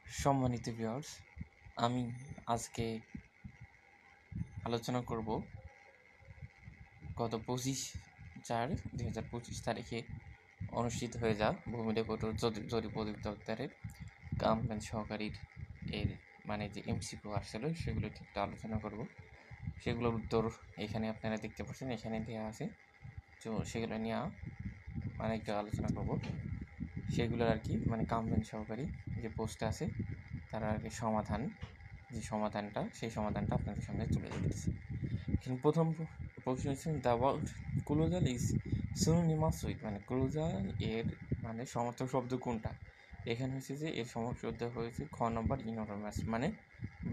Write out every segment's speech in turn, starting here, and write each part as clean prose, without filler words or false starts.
সম্মানিত ভিউয়ার্স, আমি আজকে আলোচনা করব গত 25/4/2025 তারিখে অনুষ্ঠিত হয়ে যাওয়া ভূমি রেকর্ড ও জরিপ অধিদপ্তরের কামরান সহকারীর এর যে এমসিকিউ আসছিল সেগুলো একটু আলোচনা করব। সেগুলোর উত্তর এখানে আপনারা দেখতে পাচ্ছেন, এখানে দেওয়া আছে। তো সেগুলো নিয়ে একটু আলোচনা করব। সেগুলোর কামরান সহকারী যে পোস্টটা আছে তার সমাধানটা আপনাদের সামনে তুলে ধরতেছি। এখানে প্রথম প্রশ্ন হচ্ছে, the word colossal is synonymous with, colossal এর সমর্থক শব্দ কোনটা? এখানে হচ্ছে যে এর সমর্থক শব্দ হয়েছে খ নম্বর ইনরমাস,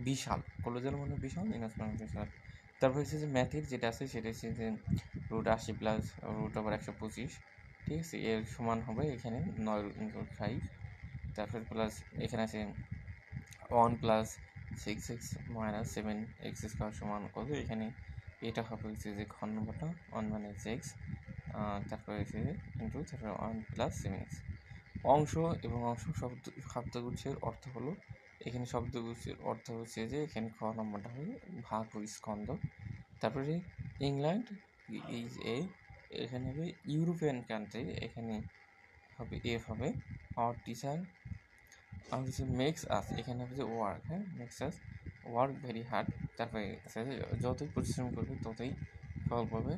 বিশাল। কোলোজাল বিশাল, ইনরমাস বিশাল। তারপর হচ্ছে যে ম্যাথের যেটা আছে সেটা হচ্ছে যে √80 প্লাস √125, ঠিক আছে, এর সমান হবে এখানে 9/5। তারপর প্লাস এখানে আছে 1 plus 6x minus 7x square সমান কত? এখানে এটা হবে হচ্ছে যে খ নম্বরটা 1 মাইনাস x, তারপরে হচ্ছে যে ইন্টু, তারপরে 1 প্লাস 7x। অংশ এবং অংশ শব্দগুচ্ছের অর্থ হলো, এখানে শব্দগুচ্ছের অর্থ হচ্ছে যে এখানে খ নম্বরটা হবে ভাগ ও স্কন্ধ। তারপরে ইংল্যান্ড ইজ এখানে হবে ইউরোপিয়ান কান্ট্রি, এখানে হবে এফ হবে আওয়ার টিচার মেক্স আস, এখানে হবে যে work, makes us work very hard. তারপরে যতই পরিশ্রম করবে ততই ফল পাবে।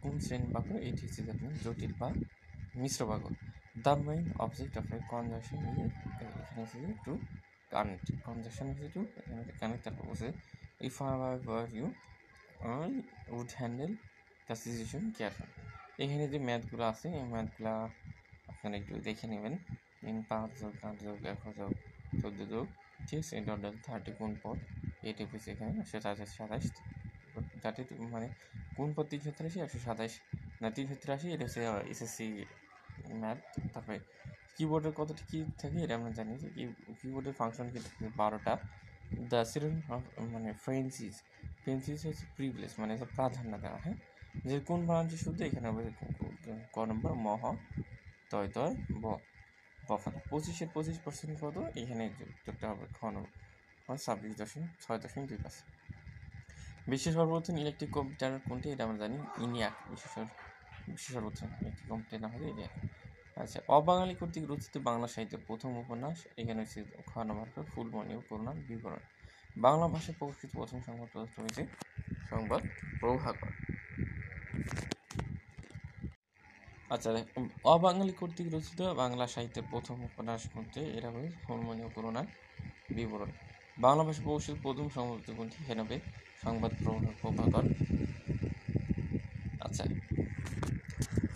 কোন শ্রেণী বাক্য? এটি হচ্ছে আপনি জটিল বা মিশ্র বাক্য। The main object of a conjunction এখানে হচ্ছে যে টু কানেক্ট, কনজাংশন হচ্ছে টু কানেক্ট। তারপর বলছে if I were you I would handle the situation careful. এখানে যে ম্যাথগুলো আছে এই ম্যাথগুলো আপনারা একটু দেখে নেবেন। 5 যোগ 8 যোগ 11 যোগ 14 যোগ 30 কোন পদ, এটি হচ্ছে এখানে 127 30 কোন পদ 383 127 না 383, এটা হচ্ছে এসএসসি ম্যাথ। তারপরে কিবোর্ডের কতটি কি থাকে এটা আমরা জানি যে কিবোর্ডের ফাংশন কিন্তু 12টা। দ্য সিরিয়াল ফ্রেন্সিস হচ্ছে প্রিভিলেজ, প্রাধান্য দেওয়া, যে কোন বানানটি শুদ্ধ? এখানে হবে ক নম্বর মহ তয় ব বফাটা। 25% কত? এখানে যোগটা হবে খ নম্বর 26.6.2%। বিশ্বের সর্বপ্রথম ইলেকট্রিক কম্পিউটার কোনটি? এটা আমরা জানি ইনিয়াক। বিশ্বের সর্বপ্রথম ইলেকট্রিক কম্পিউটার না হলে ইনিয়াক। আচ্ছা, অবাঙালি কর্তৃক রচিত বাংলা সাহিত্যের প্রথম উপন্যাস, এখানে হচ্ছে খ নম্বর ফুলমণি ও করুণার বিবরণ। বাংলা ভাষায় প্রকাশিত প্রথম সংবাদপত্র হয়েছে সংবাদ প্রভাকর। আচ্ছা, অবাঙালি কর্তৃক রচিত বাংলা সাহিত্যের প্রথম উপন্যাস মধ্যে এটা হবে ফুলমণি ও করুণার বিবরণ। বাংলা ভাষায় প্রকাশিত প্রথম সংবাদপত্র কোনটি? এখানে হবে সংবাদ প্রভাকর। আচ্ছা,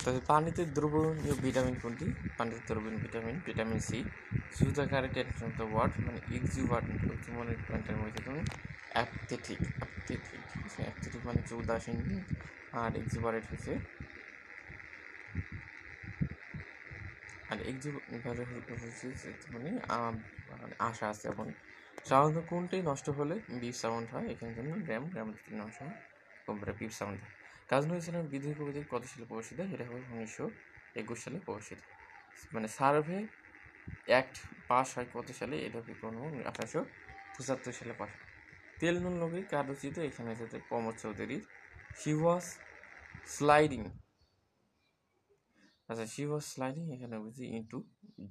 তবে পানিতে দ্রবণীয় ভিটামিন কোনটি? পানিতে দ্রবণীয় ভিটামিন সি। সুতাকারে টেনশন দ্য ওয়ার্ড এক্সিউভারেন্ট মধ্যে তুমি অ্যাপথেটিক, উদাসীন, আর এক্সিউভারেন্ট হচ্ছে আশা আছে। এবং সাধারণত কোনটি নষ্ট হলে বিপ সাউন্ড হয়? এখানে জন্য র্যাম নষ্ট হয়, কম্পিউটার বিপ সাউন্ড হয়। কাজী নজরুল ইসলাম বিদ্রোহী কবিতা কত সালে প্রকাশিত? এটা হবে 1921 সালে প্রকাশিত। সার্ভে অ্যাক্ট পাস হয় কত সালে? এটা হবে 1875 সালে পাস হয়। তেল নুন নগরী কার রচিত? এখানে হচ্ছে প্রমোদ চৌধুরীর। শি ওয়াজ স্লাইডিং, এখানে হচ্ছে ইনটু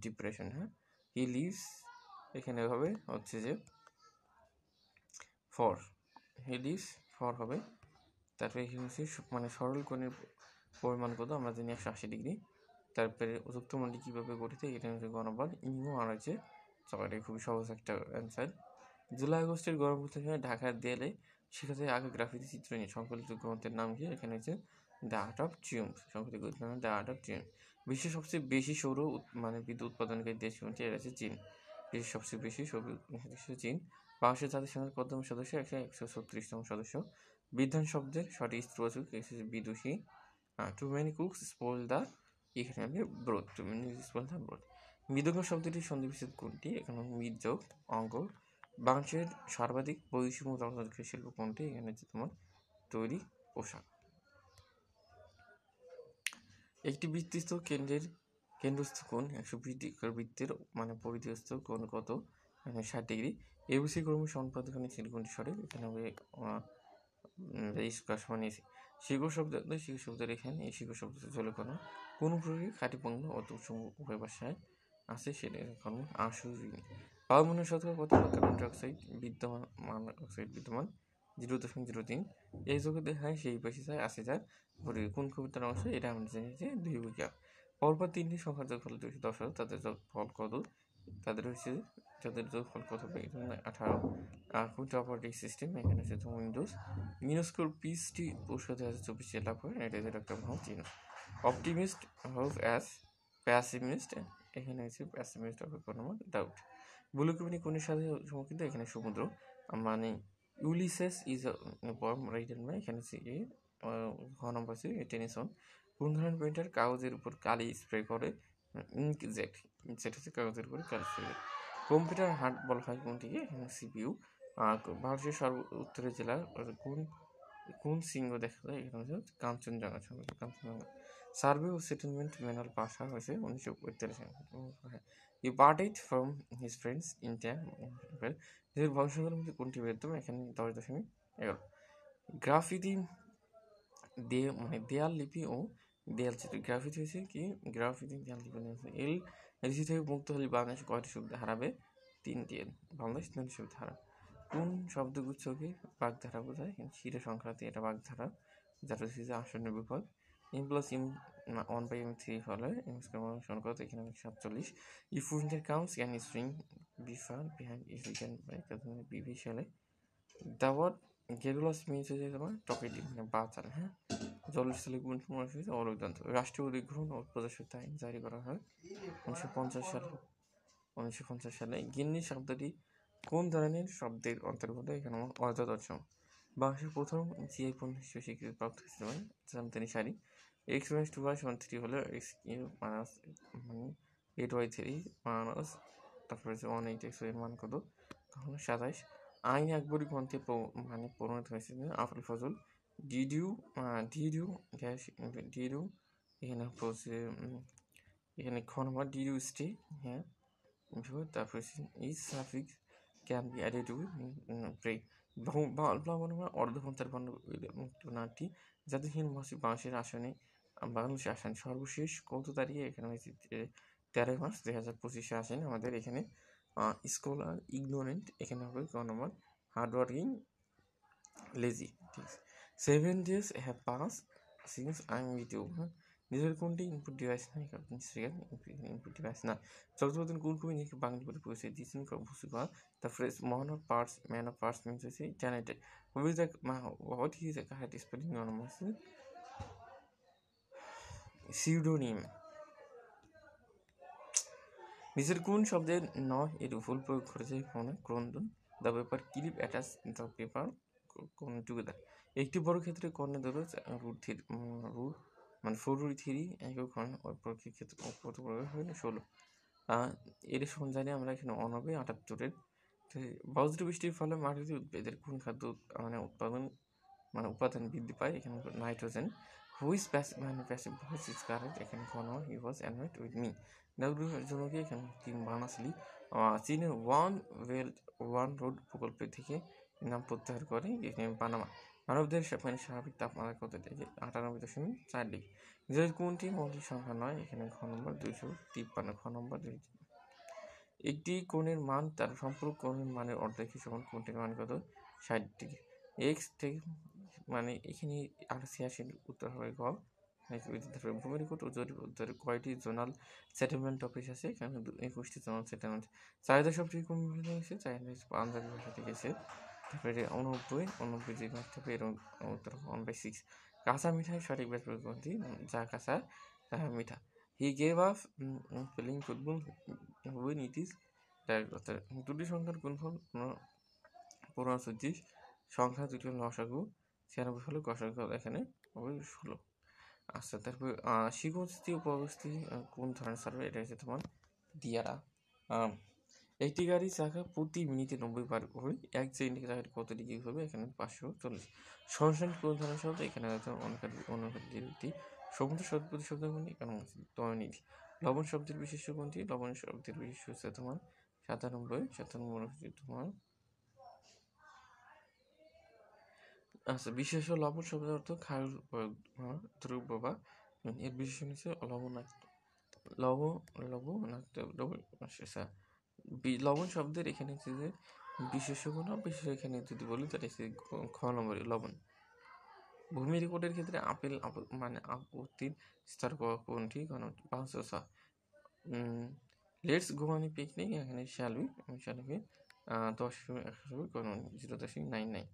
ডিপ্রেশন, হি লিভস, এখানে হবে হচ্ছে যে ফর হবে। তারপরে এখানে হচ্ছে সরল কোণের পরিমাণ কত? আমরা জানি 180 ডিগ্রি। তারপরে যুক্তমণ্ডলী কীভাবে গঠিত? এটা হচ্ছে গণবল ইঙ্গু আর হচ্ছে এটা খুবই সহজ একটা অ্যান্সার। জুলাই আগস্টের গণঅভ্যুত্থানে ঢাকার দেয়ালে শিক্ষার্থীদের আঁকা গ্রাফিতি চিত্র নিয়ে সংকলিত গ্রন্থের নাম কি? এখানে হচ্ছে দ্য আর্ট অফ ট্রিউম্ফ, সংকলিত গ্রন্থের দ্য আর্ট অফ ট্রিউম্ফ। বিশ্বের সবচেয়ে বেশি সৌর বিদ্যুৎ উৎপাদনকারী দেশ কোনটি? এটা হচ্ছে চীন। বিশ্বের সবচেয়ে বেশি সৌর চীন। বাংলাদেশের জাতিসংঘের কতম সদস্য? 136তম সদস্য। বিধান শব্দের সঠিক স্ত্রীবাচক বিদুষী। Too many cooks spoil the, এখানে হবে broth, too many spoil the broth. মৃদঙ্গ শব্দটির সন্ধিবিচ্ছেদ কোনটি? এখানে মৃদ যোগ অঙ্গ। বাংলাদেশের সর্বাধিক বৈষম্য শিল্প কোনটি? এখানে হচ্ছে তোমার তৈরি পোশাক। একটি বৃত্তস্থ কেন্দ্রস্থ কোণ 120 ডিগ্রি বৃত্তের পরিধিস্থ কোণ কত? 60°। এবিসি কর্মী সম্পাদকখানি ছিল কোনটি সঠিক? এখানে হবে নিয়েছি। শিকড় শব্দের এখানে এই শিকড় শব্দ চলে কোনো প্রকার খাঁটি পণ্য অথচ উভয় ভাষায় আছে সেটা এখন আসুরি। পারমাণবিক শতকরা কত কার্বন ডাইঅক্সাইড বিদ্যমান 0.03। এই যৌগ দেখায় সেই পরিচিতায় আসে যার কোন কবিতার অংশ এটা আমরা জানি যে 2 বিঘা। পরপর 3টি সংখ্যার যোগফল 210 হয়, তাদের যোগফল কত? যাদের যোগফল কত হবে? এটা 18। কম্পিউটার অপারেটিং সিস্টেম এখানে হচ্ছে উইন্ডোজ। মিনোস্কোর পিসটি পুরস্কার 2024 লাভ করেন, এটা হচ্ছে doctor Mohammad Yunus. Optimist hope as pessimist, এখানে হচ্ছে প্যাসিমিস্ট হবে কোন নম্বর? ডাউট। ব্লু কমিউনি কোনের সাথে সম্পর্কিত? এখানে সমুদ্র। মানে Ulysses is poem written by, এখানে হচ্ছে ঘ নম্বর হচ্ছে টেনিসন। কোন ধরনের পেন্টার কাগজের উপর কালি স্প্রে করে? ইঙ্কজেট। ইঙ্কজেট হচ্ছে কাগজের উপর কালি স্প্রে করে। কম্পিউটার হার্ট বলা হয় কোনটিকে? এখানে সিপিইউ। ভারতের উত্তরের জেলার কোন শৃঙ্গ দেখা যায়? এখানে হচ্ছে কাঞ্চনজঙ্ঘা। সার্ভে ও সেটেলমেন্ট ম্যানুয়াল পাস হয়েছে 1945 সালে। হি parted from his friends India. এর বংশধরের মধ্যে কোনটি বৃহত্তম? এখানে 10.11। গ্রাফিতি দেয়াল লিপি ও দেয়াল চিত্র। গ্রাফিতি হয়েছে কি? গ্রাফিতি দেয়াল লিপি এলজি থেকে মুক্ত হলে বাংলাদেশ কয়টি শব্দ হারাবে? 3টি। বাংলাদেশ 3টি শব্দ হারাবে। কোন শব্দগুচ্ছকে বাগধারা বোঝায়? শিরে সংক্রান্তি, এটা বাগধারা, যার হচ্ছে যে আসনের বিপদ। m + m 1/m3 হলে m স্কয়ার সমান কত? এখানে 47। If winter comes can string be far behind if we can buy বিবি সালে। দ্য ওয়ার্ড গেরুলাস মিনস হচ্ছে তোমার টকেটি, মানে বাচাল। হ্যাঁ, জলস্থলে কোন সময় হয়েছে? অলোকদান্ত। রাষ্ট্রীয় অধিগ্রহণ ও প্রজাস্বত্ব আইন জারি করা হয় 1950 সালে। গিন্নি শব্দটি কোন ধরনের শব্দের অন্তর্গত? এখানে অর্ধতৎসম। বাংলাদেশের প্রথম জিআই পণ্য হিসেবে স্বীকৃতি প্রাপ্ত হয়েছিল জামদানি শাড়ি। x-2y=3 হলে x মাইনাস মানে 8y3 মাইনাস তারপরে 180x এর মান কত? তখন 27। আইন আকবরী গ্রন্থে পরিণত হয়েছে আফুল ফজল। ডিডিউ গ্যাস ডিডিউ, এখানে হচ্ছে এখানে খ নম্বর ডিডিউ স্টে। হ্যাঁ, তারপরে is suffix can be added to break. অর্ধঘণ্টার নাটি জাতিহীন বাংলাদেশের আসনে সর্বশেষ কত তারিখে? এখানে হয়েছে 13 মার্চ 2025 আসেন আমাদের এখানে। স্কলার ইগনোরেন্ট, এখানে হবে ক নম্বর হার্ড ওয়ার্কিং লেজি। ঠিক আছে। 7 days have passed since I am with you. নিজের কোনটি ইনপুট ডিভাইস না? ইনপুট ডিভাইস না। চট্টোপাধ্যায় কোন কবি নিজেকে বাঙালি বলে পরিচয় দিয়েছেন? ভুসুকা। The phrase man of parts means হচ্ছে talented. What is the correct spelling? Pseudonym. নিচের কোন শব্দের নয় এর ভুল প্রয়োগ করেছে? ক্রন্দন। The paper clip attach the paper কোন টুগেদার। একটি বড় ক্ষেত্রে কর্ণের দৈর্ঘ্য রুট মানে 4√3 একক হয়, অপরকে ক্ষেত্রে কত প্রয়োগ হয়? 16। এর সমান জানি আমরা এখানে 89 বজ্র বৃষ্টির ফলে মাটিতে উদ্ভিদের কোন খাদ্য উপাদান বৃদ্ধি পায়? এখানে nitrogen. Which passive voice is correct? এখানে কোনো he was annoyed with me. ডাব্লিউর জন্য কি? এখানে কিং বার্নার্স-লি। চীনের ওয়ান বেল্ট ওয়ান রোড প্রকল্প থেকে নাম প্রত্যাহার করে এখানে পানামা। মানবদের স্বাভাবিক তাপমাত্রা কত? 98.4 ডিগ্রি। নিজের কোনটি মৌলিক সংখ্যা নয়? এখানে খ নম্বর 253। খ নম্বর 2। একটি কোণের মান তার সম্পূর্ণ কোণের মানের অর্ধেকের সমান। কোণটির মান কত? 60 ডিগ্রি। এক্স থেকে মানে এখানে 86 উত্তর হবে গ। ভূমি রেকর্ড ও জরিপ উত্তরে কয়টি জোনাল সেটেলমেন্ট অফিস আছে? এখানে 21টি জোনাল সেটেলমেন্ট। চাহিদা সবচেয়ে কোন ভাষা হয়েছে? চাহিদা পাঞ্জাবি ভাষা থেকে এসে। তারপরে 89 যে মাত্র এর উত্তর 1/6। কাঁচা মিঠাই সঠিক ব্যাপার কোনটি? যা কাঁচা তা মিঠা। He gave up playing football when it is direct. দুটি সংখ্যার গুণফল 45। সংখ্যা দুটি হল লসাগু, 96 হলো গসাগু, এখানে হবে 16। আচ্ছা, তারপর শিকোস্তি উপবস্তি কোন ধরনের সার্ভে? এটা হচ্ছে তোমার দিয়ারা। একটি গাড়ি চাকা প্রতি মিনিটে 90 বার ঘুরে, এক জায়গায় কত ডিগ্রি হবে? এখানে 540। সংসান কোন ধরনের শব্দ? এখানে অনুকারী। সমুদ্র শব্দ কোনটি? এখানে দমনীতি। লবণ শব্দের বিশেষ্য কোনটি? লবণ শব্দের বিশেষ্য হচ্ছে তোমার 97 হচ্ছে তোমার আচ্ছা। বিশেষ্য লবণ শব্দের অর্থ ক্ষার দ্রব্য বা এর বিশেষণ হচ্ছে লবণাক্ত। লবণাক্ত লবণ শব্দের এখানে হচ্ছে যে বিশেষ্য গুণ, বিশেষ এখানে যদি বলি তাহলে হচ্ছে খ নম্বরে লবণ। ভূমি রেকর্ডের ক্ষেত্রে আপেল মানে আপত্তির স্তর কোনটি? কারণ 5 ও 6। লেটস গো অন পিকনিক, এখানে শ্যাল বি 10 100 কারণ 0.99।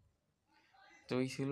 তো এই ছিল